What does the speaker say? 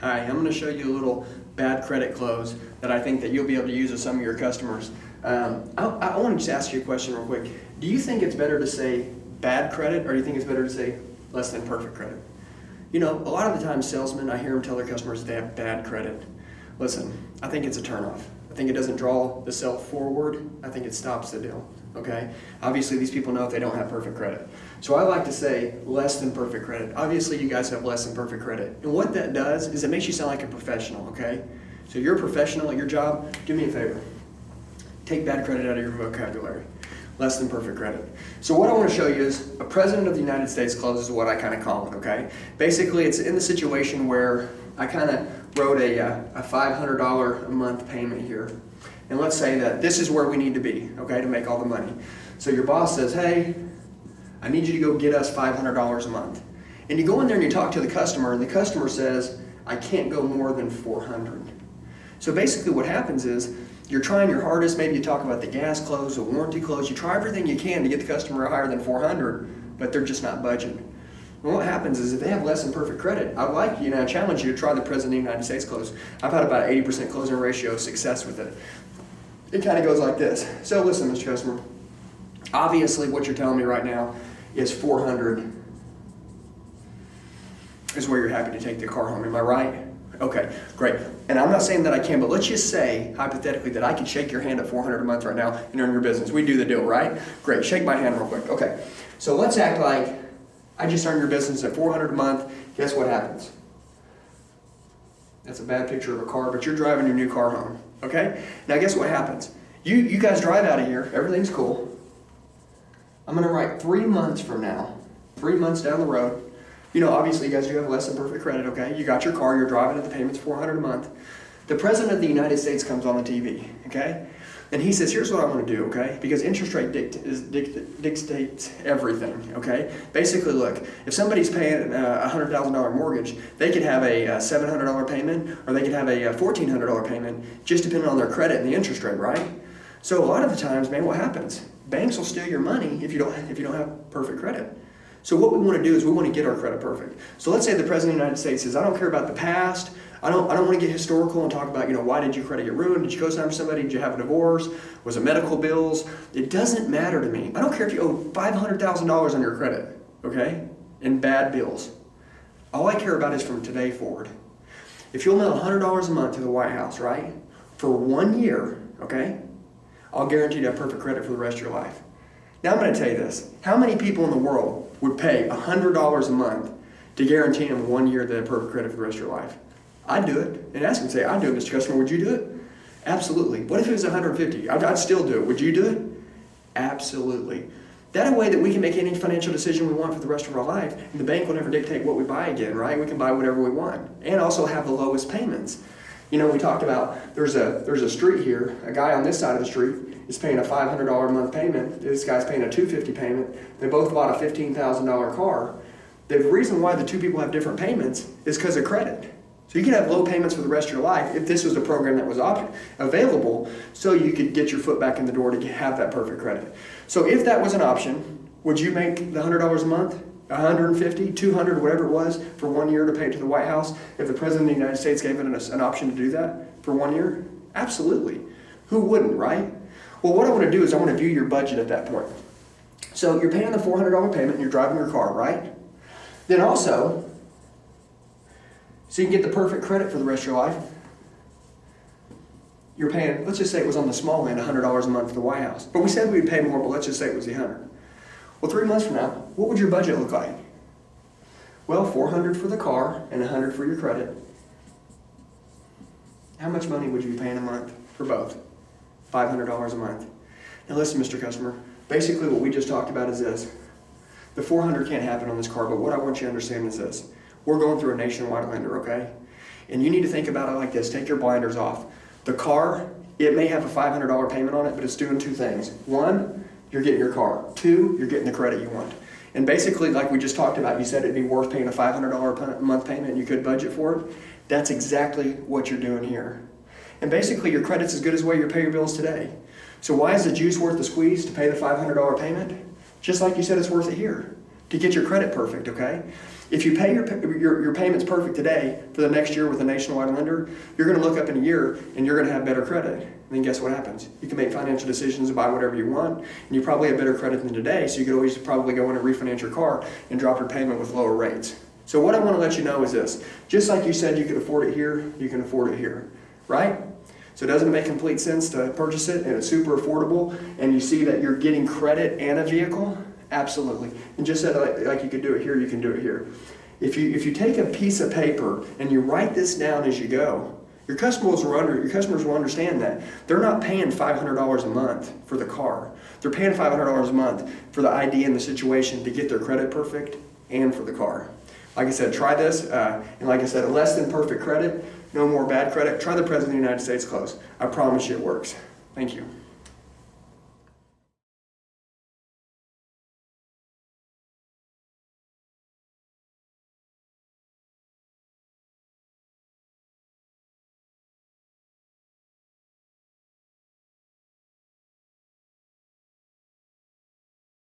Hi, I'm going to show you a little bad credit close that I think that you'll be able to use with some of your customers. I want to just ask you a question real quick. Do you think it's better to say bad credit, or do you think it's better to say less than perfect credit? You know, a lot of the time salesmen, I hear them tell their customers they have bad credit. Listen, I think it's a turnoff. I think it doesn't draw the sale forward. I think it stops the deal, okay? Obviously, these people know if they don't have perfect credit. So I like to say less than perfect credit. Obviously, you guys have less than perfect credit. And what that does is it makes you sound like a professional, okay? So you're a professional at your job. Do me a favor. Take bad credit out of your vocabulary. Less than perfect credit. So what I want to show you is a president of the United States close is what I kind of call it, okay? Basically, it's in the situation where I kind of wrote a $500 a month payment here. And let's say that this is where we need to be, okay, to make all the money. So your boss says, hey, I need you to go get us $500 a month. And you go in there and you talk to the customer, and the customer says, I can't go more than $400. So basically what happens is, you're trying your hardest, maybe you talk about the gas close, the warranty close, you try everything you can to get the customer higher than $400, but they're just not budging. And what happens is if they have less than perfect credit, I'd like you, and I challenge you to try the President of the United States close. I've had about 80% closing ratio of success with it. It kind of goes like this. So listen, Mr. Customer, obviously what you're telling me right now is $400 is where you're happy to take the car home, am I right? Okay, great. And I'm not saying that I can, but let's just say, hypothetically, that I could shake your hand at $400 a month right now and earn your business. We do the deal, right? Great, shake my hand real quick. Okay, so let's act like I just earned your business at $400 a month. Guess what happens? That's a bad picture of a car, but you're driving your new car home, okay? Now guess what happens? You guys drive out of here, everything's cool. I'm gonna write 3 months from now, 3 months down the road. You know, obviously you guys do have less than perfect credit, okay? You got your car, you're driving it, the payment's $400 a month. The President of the United States comes on the TV, okay? And he says, here's what I want to do, okay? Because interest rate dictates everything, okay? Basically, look, if somebody's paying a $100,000 mortgage, they could have a $700 payment, or they could have a $1,400 payment, just depending on their credit and the interest rate, right? So a lot of the times, man, what happens? Banks will steal your money if you don't have perfect credit. So what we want to do is we want to get our credit perfect. So let's say the President of the United States says, I don't care about the past. I don't want to get historical and talk about, why did your credit get ruined? Did you co-sign for somebody? Did you have a divorce? Was it medical bills? It doesn't matter to me. I don't care if you owe $500,000 on your credit, okay, in bad bills. All I care about is from today forward. If you'll mail $100 a month to the White House, right, for 1 year, okay, I'll guarantee you to have perfect credit for the rest of your life. Now I'm going to tell you this. How many people in the world would pay $100 a month to guarantee them 1 year they have perfect credit for the rest of your life? I'd do it. And ask them, say, I'd do it, Mr. Customer, would you do it? Absolutely. What if it was $150? I'd still do it. Would you do it? Absolutely. That way that we can make any financial decision we want for the rest of our life, and the bank will never dictate what we buy again, right? We can buy whatever we want, and also have the lowest payments. You know, we talked about, there's a street here, a guy on this side of the street is paying a $500 a month payment. This guy's paying a $250 payment. They both bought a $15,000 car. The reason why the two people have different payments is because of credit. So you can have low payments for the rest of your life if this was a program that was available, so you could get your foot back in the door to have that perfect credit. So if that was an option, would you make the $100 a month, $150, $200, whatever it was, for 1 year to pay to the White House if the President of the United States gave it an option to do that for 1 year? Absolutely. Who wouldn't, right? Well, what I want to do is I want to view your budget at that point. So you're paying the $400 payment and you're driving your car, right? Then also, so you can get the perfect credit for the rest of your life, you're paying, let's just say it was on the small end, $100 a month for the White House. But we said we'd pay more, but let's just say it was the 100. Well, 3 months from now, what would your budget look like? Well, $400 for the car and $100 for your credit. How much money would you be paying a month for both? $500 a month. Now listen, Mr. Customer, basically what we just talked about is this. The $400 can't happen on this car, but what I want you to understand is this. We're going through a nationwide lender, okay? And you need to think about it like this. Take your blinders off. The car, it may have a $500 payment on it, but it's doing two things. One, you're getting your car. Two, you're getting the credit you want. And basically, like we just talked about, you said it'd be worth paying a $500 a month payment and you could budget for it. That's exactly what you're doing here. And basically, your credit's as good as the way you pay your bills today. So why is the juice worth the squeeze to pay the $500 payment? Just like you said it's worth it here, to get your credit perfect, okay? If you pay your payments perfect today for the next year with a nationwide lender, you're going to look up in a year and you're going to have better credit. And then guess what happens? You can make financial decisions to buy whatever you want, and you probably have better credit than today, so you could always probably go in and refinance your car and drop your payment with lower rates. So what I want to let you know is this. Just like you said you could afford it here, you can afford it here, right? So doesn't it make complete sense to purchase it and it's super affordable and you see that you're getting credit and a vehicle? Absolutely. And just like you could do it here, you can do it here. If you take a piece of paper and you write this down as you go, your customers will understand that. They're not paying $500 a month for the car. They're paying $500 a month for the ID and the situation to get their credit perfect and for the car. Like I said, try this. And like I said, less than perfect credit, no more bad credit. Try the President of the United States close. I promise you it works. Thank you.